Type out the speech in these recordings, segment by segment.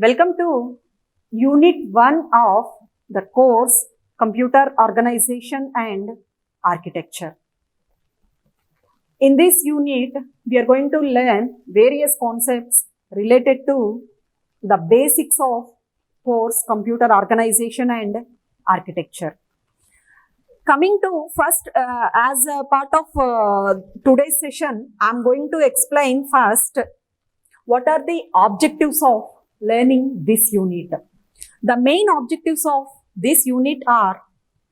Welcome to Unit 1 of the course Computer Organization and Architecture. In this unit, we are going to learn various concepts related to the basics of course Computer Organization and Architecture. Coming to first, as a part of today's session, I am going to explain first what are the objectives of learning this unit. The main objectives of this unit are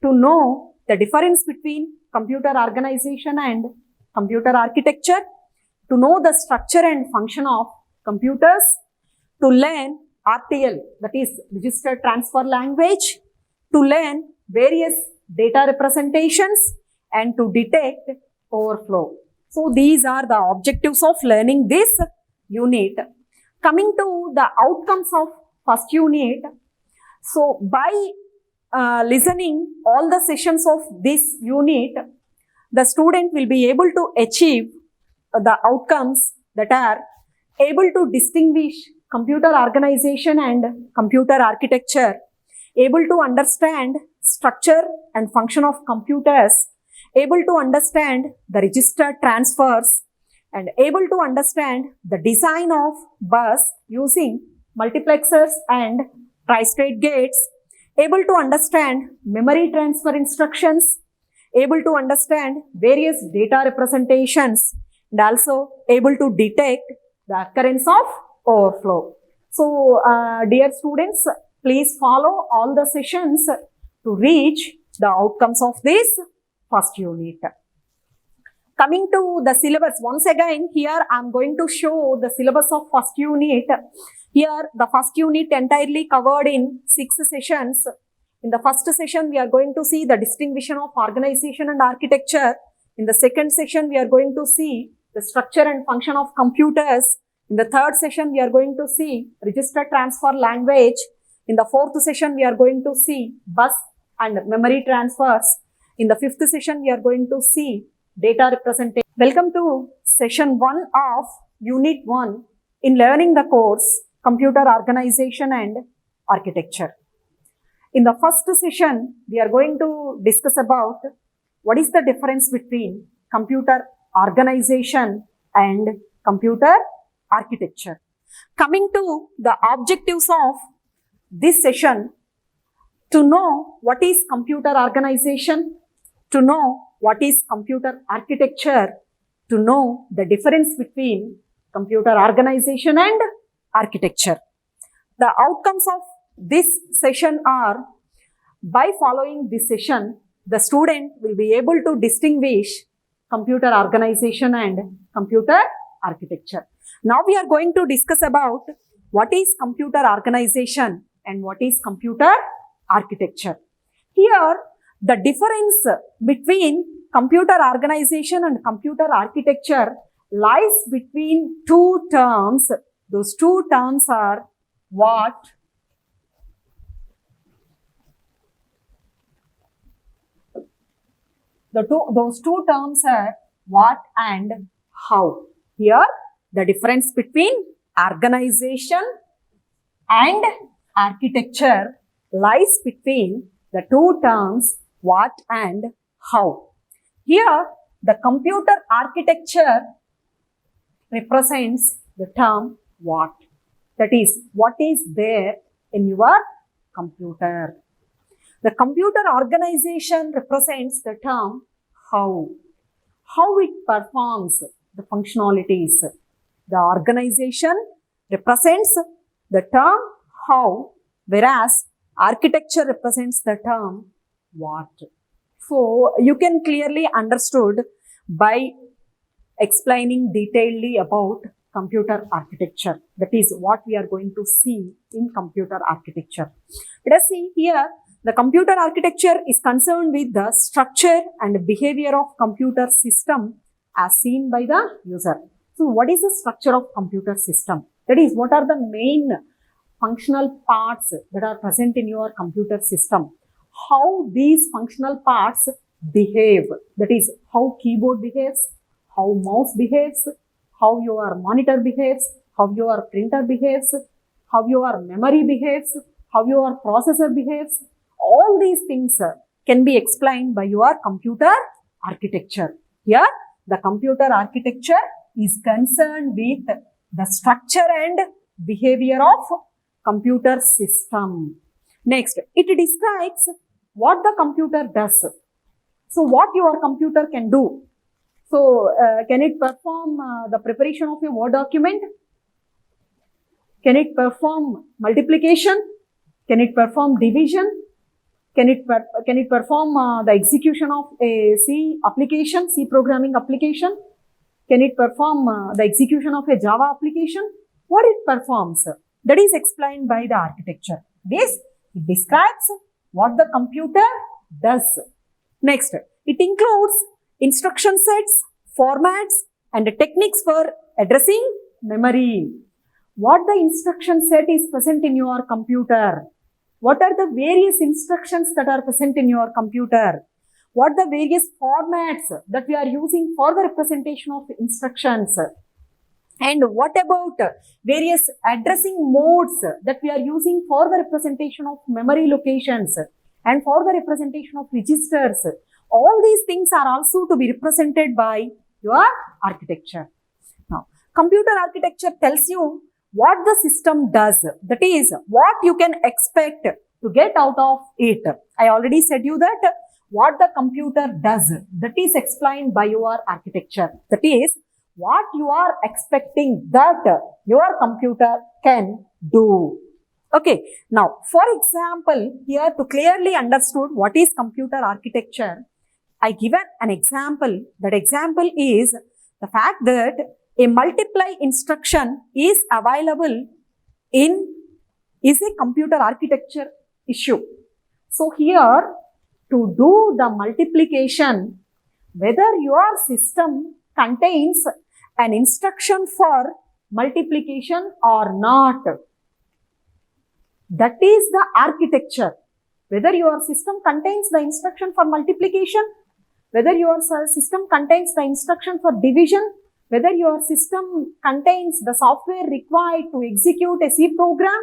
to know the difference between computer organization and computer architecture, to know the structure and function of computers, to learn RTL, that is Register Transfer Language, to learn various data representations, and to detect overflow. So these are the objectives of learning this unit. Coming to the outcomes of first unit, so by listening all the sessions of this unit, the student will be able to achieve the outcomes that are able to distinguish computer organization and computer architecture, able to understand structure and function of computers, able to understand the register transfers, and able to understand the design of bus using multiplexers and tri-state gates, able to understand memory transfer instructions, able to understand various data representations, and also able to detect the occurrence of overflow. So, dear students, please follow all the sessions to reach the outcomes of this first unit. Coming to the syllabus, once again, here I am going to show the syllabus of first unit. Here, the first unit entirely covered in 6 sessions. In the first session, we are going to see the distinction of organization and architecture. In the second session, we are going to see the structure and function of computers. In the third session, we are going to see register transfer language. In the fourth session, we are going to see bus and memory transfers. In the fifth session, we are going to see data representation. Welcome to session 1 of unit 1 in learning the course Computer Organization and Architecture. In the first session, we are going to discuss about what is the difference between computer organization and computer architecture. Coming to the objectives of this session, to know what is computer organization, to know what is computer architecture, to know the difference between computer organization and architecture. The outcomes of this session are, by following this session, the student will be able to distinguish computer organization and computer architecture. Now we are going to discuss about what is computer organization and what is computer architecture. Here, the difference between computer organization and computer architecture lies between two terms. Those two terms are what those two terms are what and how. Here, the difference between organization and architecture lies between the two terms what and how. Here, the computer architecture represents the term what. That is, what is there in your computer. The computer organization represents the term how. How it performs the functionalities. The organization represents the term how, whereas architecture represents the term what. So, you can clearly understood by explaining detailedly about computer architecture. That is what we are going to see in computer architecture. Let us see here, the computer architecture is concerned with the structure and behavior of computer system as seen by the user. So, what is the structure of computer system? That is, what are the main functional parts that are present in your computer system? How these functional parts behave, that is, how keyboard behaves, how mouse behaves, how your monitor behaves, how your printer behaves, how your memory behaves, how your processor behaves. All these things can be explained by your computer architecture. Here, the computer architecture is concerned with the structure and behavior of computer system. Next, it describes what the computer does. So, what your computer can do. So, can it perform the preparation of a Word document? Can it perform multiplication? Can it perform division? Can it perform the execution of a C application, C programming application? Can it perform the execution of a Java application? What it performs? That is explained by the architecture. This describes what the computer does. Next, it includes instruction sets, formats, and techniques for addressing memory. What the instruction set is present in your computer? What are the various instructions that are present in your computer? What the various formats that we are using for the representation of instructions? And what about various addressing modes that we are using for the representation of memory locations and for the representation of registers? All these things are also to be represented by your architecture. Now, computer architecture tells you what the system does. That is, what you can expect to get out of it. I already said you that what the computer does. That is explained by your architecture. That is, what you are expecting that your computer can do. Okay. Now, for example, here to clearly understood what is computer architecture, I given an example. That example is the fact that a multiply instruction is available is a computer architecture issue. So here, to do the multiplication, whether your system contains an instruction for multiplication or not, that is the architecture. Whether your system contains the instruction for multiplication, whether your system contains the instruction for division, whether your system contains the software required to execute a C program,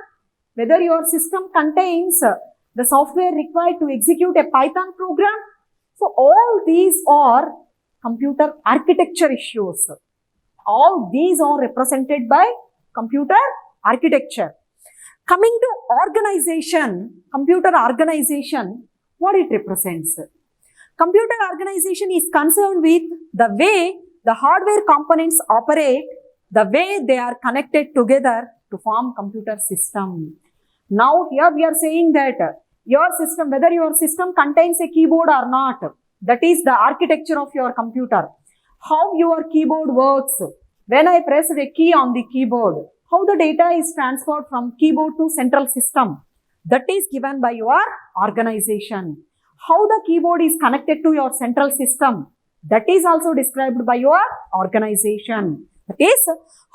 whether your system contains the software required to execute a Python program. So, all these are computer architecture issues. All these are represented by computer architecture. Coming to organization, computer organization, what it represents? Computer organization is concerned with the way the hardware components operate, the way they are connected together to form computer system. Now here we are saying that your system, whether your system contains a keyboard or not, that is the architecture of your computer. How your keyboard works, when I press a key on the keyboard, how the data is transferred from keyboard to central system, that is given by your organization. How the keyboard is connected to your central system, that is also described by your organization. That is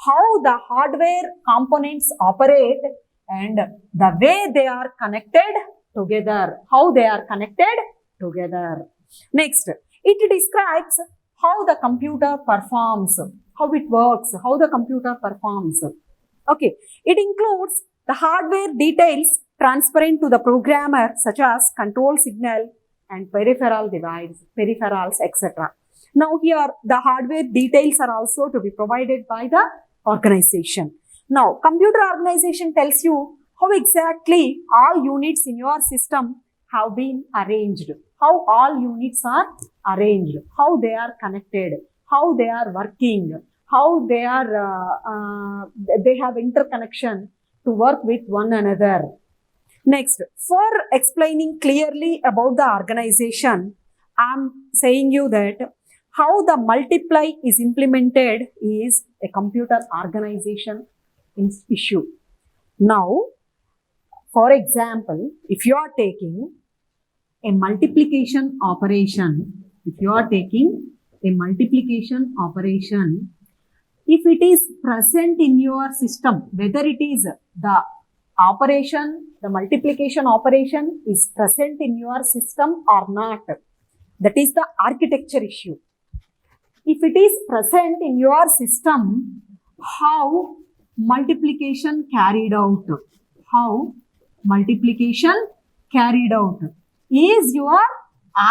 how the hardware components operate and the way they are connected together. How they are connected together. Next, it describes how the computer performs, how it works, how the computer performs. Okay, it includes the hardware details transparent to the programmer such as control signal and peripheral device, peripherals, etc. Now here the hardware details are also to be provided by the organization. Now computer organization tells you how exactly all units in your system have been arranged, how all units are arranged, how they are connected, how they are working, how they are they have interconnection to work with one another. Next, for explaining clearly about the organization, I am saying you that how the multiply is implemented is a computer organization issue. Now, for example, if you are taking a multiplication operation, if it is present in your system, whether it is the operation, the multiplication operation is present in your system or not, that is the architecture issue. If it is present in your system, how multiplication carried out. How multiplication carried out is your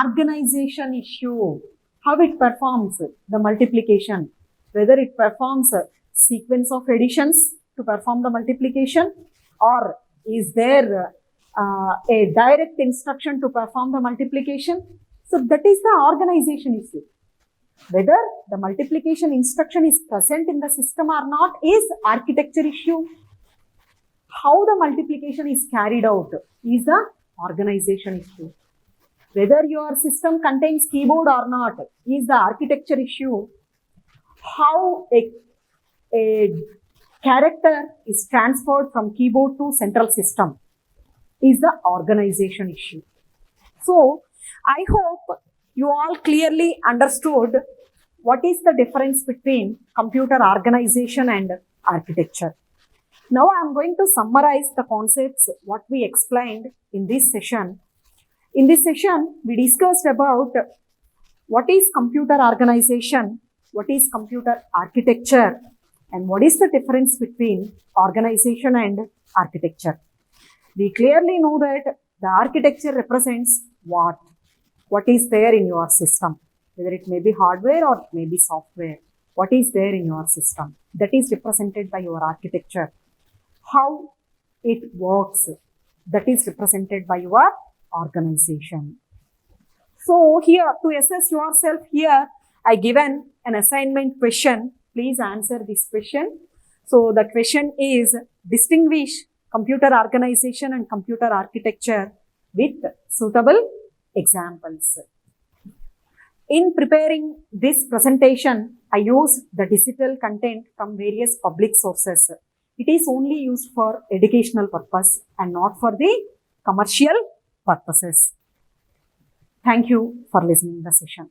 organization issue. How it performs the multiplication, whether it performs a sequence of additions to perform the multiplication, or is there a direct instruction to perform the multiplication. So that is the organization issue. Whether the multiplication instruction is present in the system or not is architecture issue. How the multiplication is carried out is the organization issue. Whether your system contains keyboard or not is the architecture issue. How a character is transferred from keyboard to central system is the organization issue. So, I hope you all clearly understood what is the difference between computer organization and architecture. Now, I am going to summarize the concepts what we explained in this session. In this session, we discussed about what is computer organization, what is computer architecture, and what is the difference between organization and architecture. We clearly know that the architecture represents what is there in your system, whether it may be hardware or it may be software. What is there in your system? That is represented by your architecture. How it works, that is represented by your organization. So here, to assess yourself here, I given an assignment question. Please answer this question. So the question is, distinguish computer organization and computer architecture with suitable examples. In preparing this presentation, I used the digital content from various public sources. It is only used for educational purpose and not for the commercial purposes. Thank you for listening to the session.